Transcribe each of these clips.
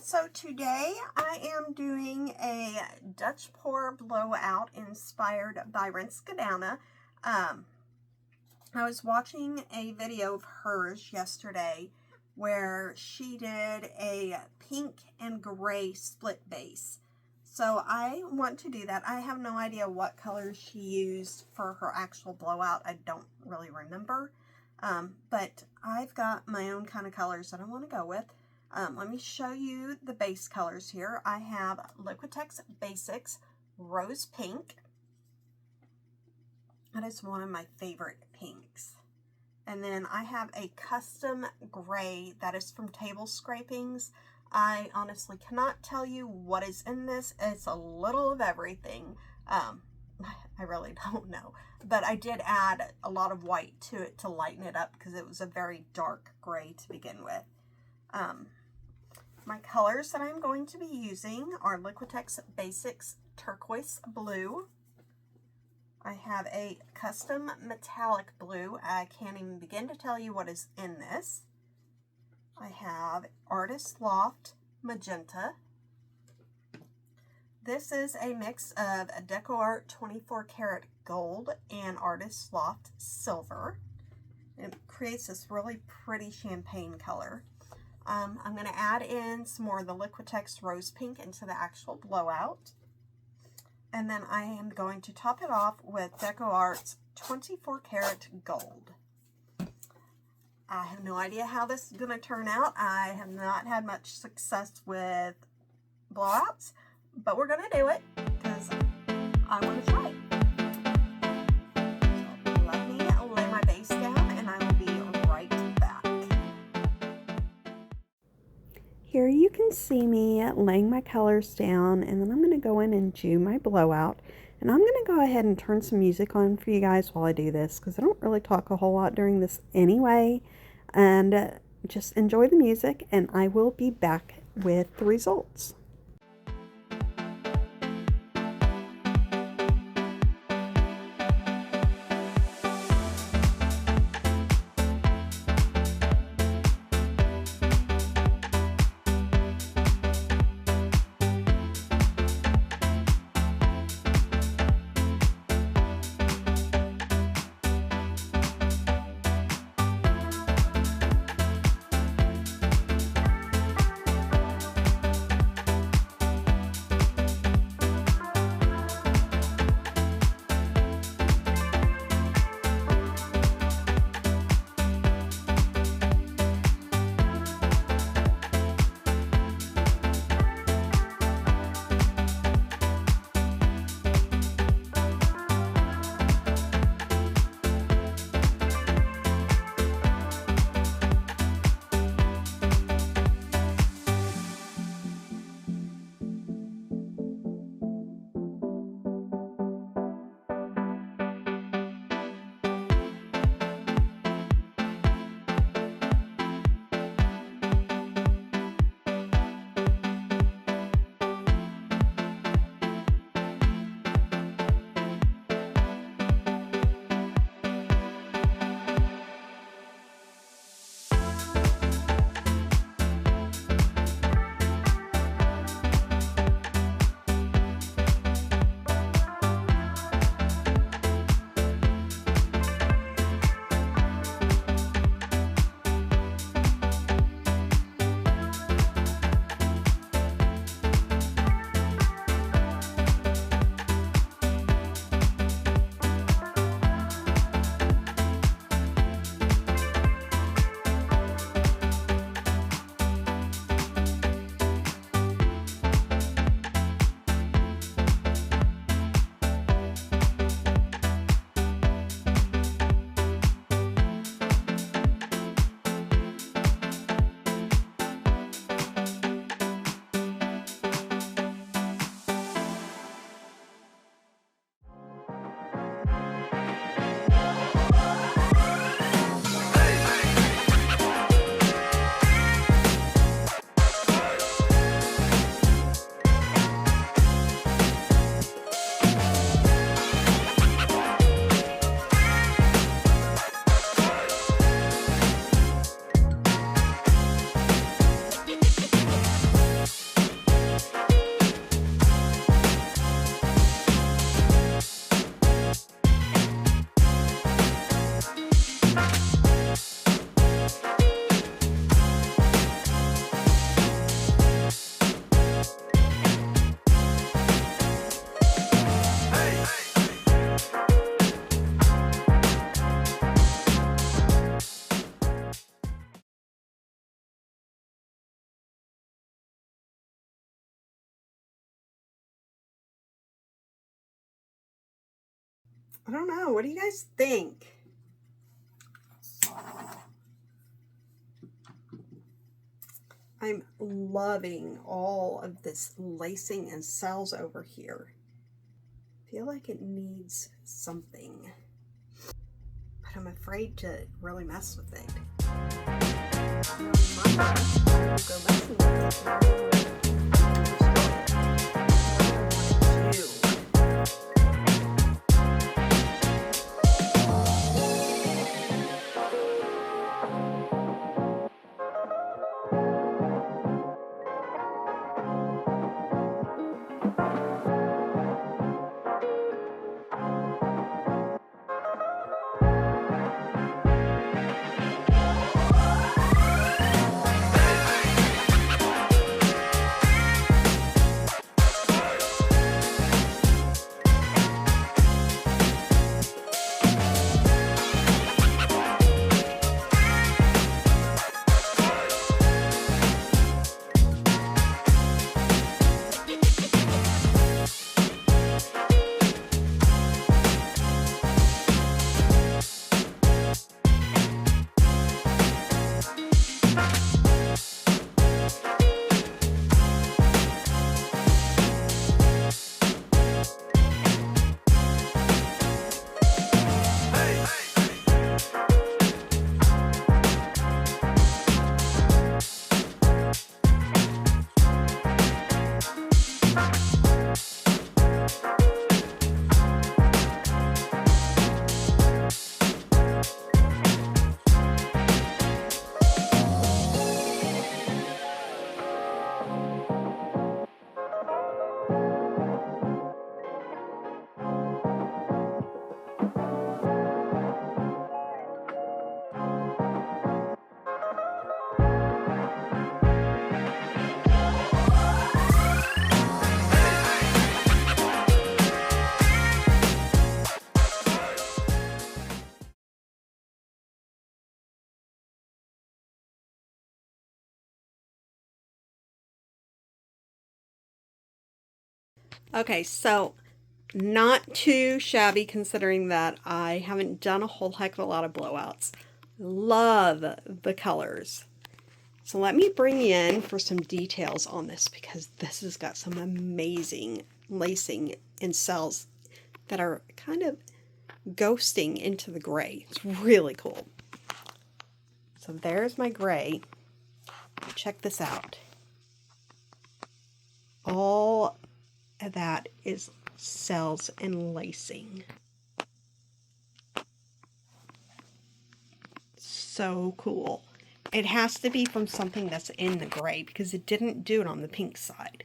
So today I am doing a Dutch pour blowout inspired by Rinske Douna. I was watching a video of hers yesterday where she did a pink and gray split base. So I want to do that. I have no idea what colors she used for her actual blowout. I don't really remember. But I've got my own kind of colors that I want to go with. Let me show you the base colors here. I have Liquitex Basics Rose Pink. That is one of my favorite pinks. And then I have a custom gray that is from Table Scrapings. I honestly cannot tell you what is in this. It's a little of everything. I really don't know. But I did add a lot of white to it to lighten it up because it was a very dark gray to begin with. My colors that I'm going to be using are Liquitex Basics Turquoise Blue. I have a custom metallic blue. I can't even begin to tell you what is in this. I have Artist Loft Magenta. This is a mix of Deco Art 24 karat gold and Artist Loft silver. It creates this really pretty champagne color. I'm going to add in some more of the Liquitex Rose Pink into the actual blowout. And then I am going to top it off with Deco Art's 24 karat gold. I have no idea how this is going to turn out. I have not had much success with blowouts, but we're going to do it because I want to try it. So let me lay my base down and I will be right back. Here you can see me laying my colors down, and then I'm going to go in and do my blowout. And I'm going to go ahead and turn some music on for you guys while I do this, because I don't really talk a whole lot during this anyway. And just enjoy the music, and I will be back with the results. I don't know. What do you guys think? I'm loving all of this lacing and cells over here. I feel like it needs something, but I'm afraid to really mess with it. Go messing with it. Okay, so not too shabby considering that I haven't done a whole heck of a lot of blowouts. Love the colors. So let me bring you in for some details on this because this has got some amazing lacing and cells that are kind of ghosting into the gray. It's really cool. So there's my gray. Check this out. All of that is cells and lacing. So cool. It has to be from something that's in the gray because it didn't do it on the pink side.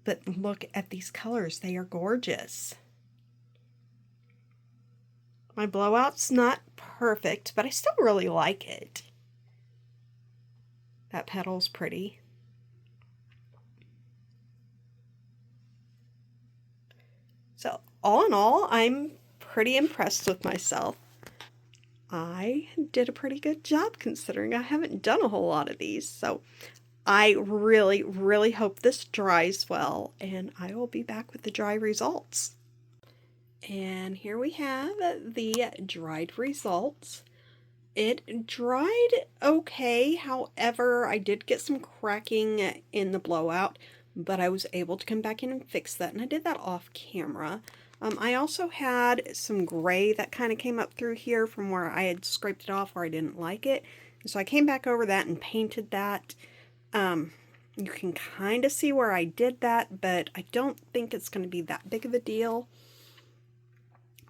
But look at these colors. They are gorgeous. My blowout's not perfect, but I still really like it. That petal's pretty. So all in all, I'm pretty impressed with myself. I did a pretty good job considering I haven't done a whole lot of these. So I really, really hope this dries well, and I will be back with the dry results. And here we have the dried results. It dried okay, however, I did get some cracking in the blowout, but I was able to come back in and fix that, and I did that off camera. I also had some gray that kind of came up through here from where I had scraped it off where I didn't like it. So I came back over that and painted that. You can kind of see where I did that, but I don't think it's going to be that big of a deal.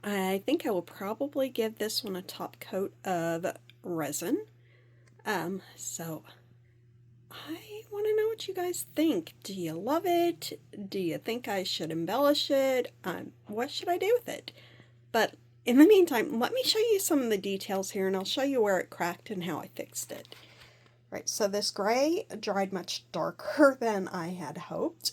I think I will probably give this one a top coat of resin. So I want to know what you guys think. Do you love it? Do you think I should embellish it? What should I do with it? But in the meantime, let me show you some of the details here, and I'll show you where it cracked and how I fixed it. Right, so this gray dried much darker than I had hoped.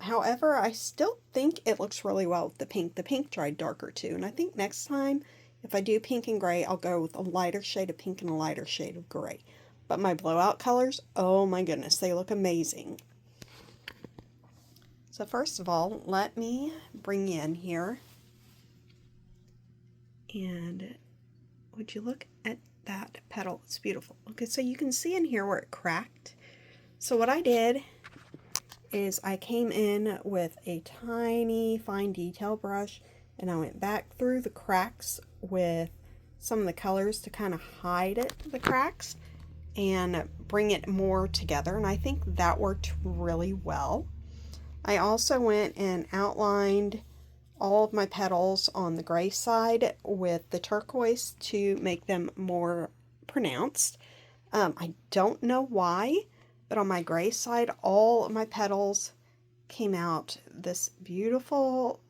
However, I still think it looks really well with the pink. The pink dried darker too, and I think next time, if I do pink and gray, I'll go with a lighter shade of pink and a lighter shade of gray. But my blowout colors, oh my goodness, they look amazing. So first of all, let me bring you in here And would you look at that petal? It's beautiful. Okay, so you can see in here where it cracked. So what I did is I came in with a tiny fine detail brush and I went back through the cracks with some of the colors to kind of hide the cracks and bring it more together, and I think that worked really well. I also went and outlined all of my petals on the gray side with the turquoise to make them more pronounced. I don't know why, but on my gray side, all of my petals came out this beautiful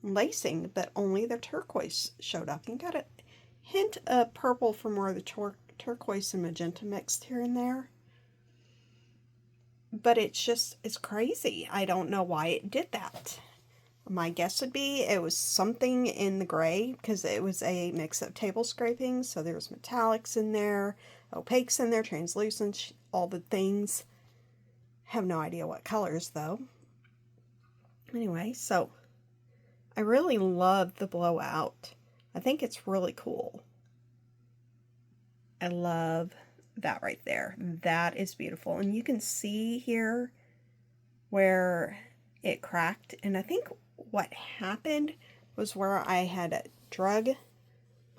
lacing, but only the turquoise showed up. You got a hint of purple from where the turquoise and magenta mixed here and there. But it's crazy. I don't know why it did that. My guess would be it was something in the gray, because it was a mix of table scrapings, so there was metallics in there, opaques in there, translucent, all the things. Have no idea what colors though. Anyway, so I really love the blowout. I think it's really cool. I love that right there. That is beautiful. And you can see here where it cracked. And I think what happened was where I had drug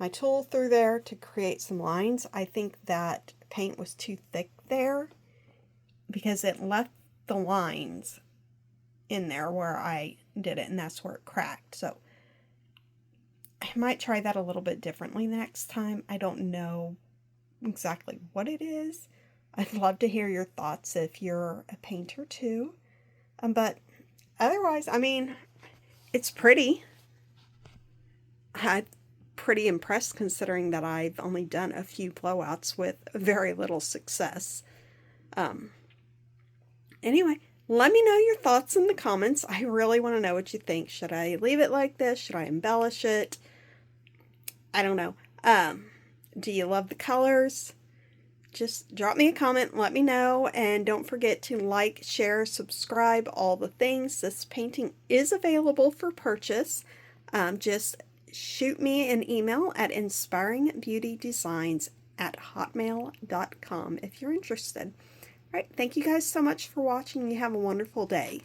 my tool through there to create some lines. I think that paint was too thick there because it left the lines in there where I did it, and that's where it cracked. So I might try that a little bit differently the next time. I don't know exactly what it is. I'd love to hear your thoughts if you're a painter too. But otherwise, I mean, it's pretty. I'm pretty impressed considering that I've only done a few blowouts with very little success. Anyway, let me know your thoughts in the comments. I really want to know what you think. Should I leave it like this? Should I embellish it? I don't know. Do you love the colors? Just drop me a comment, let me know, and don't forget to like, share, subscribe, all the things. This painting is available for purchase. Just shoot me an email at inspiringbeautydesigns@hotmail.com if you're interested. All right, thank you guys so much for watching. You have a wonderful day.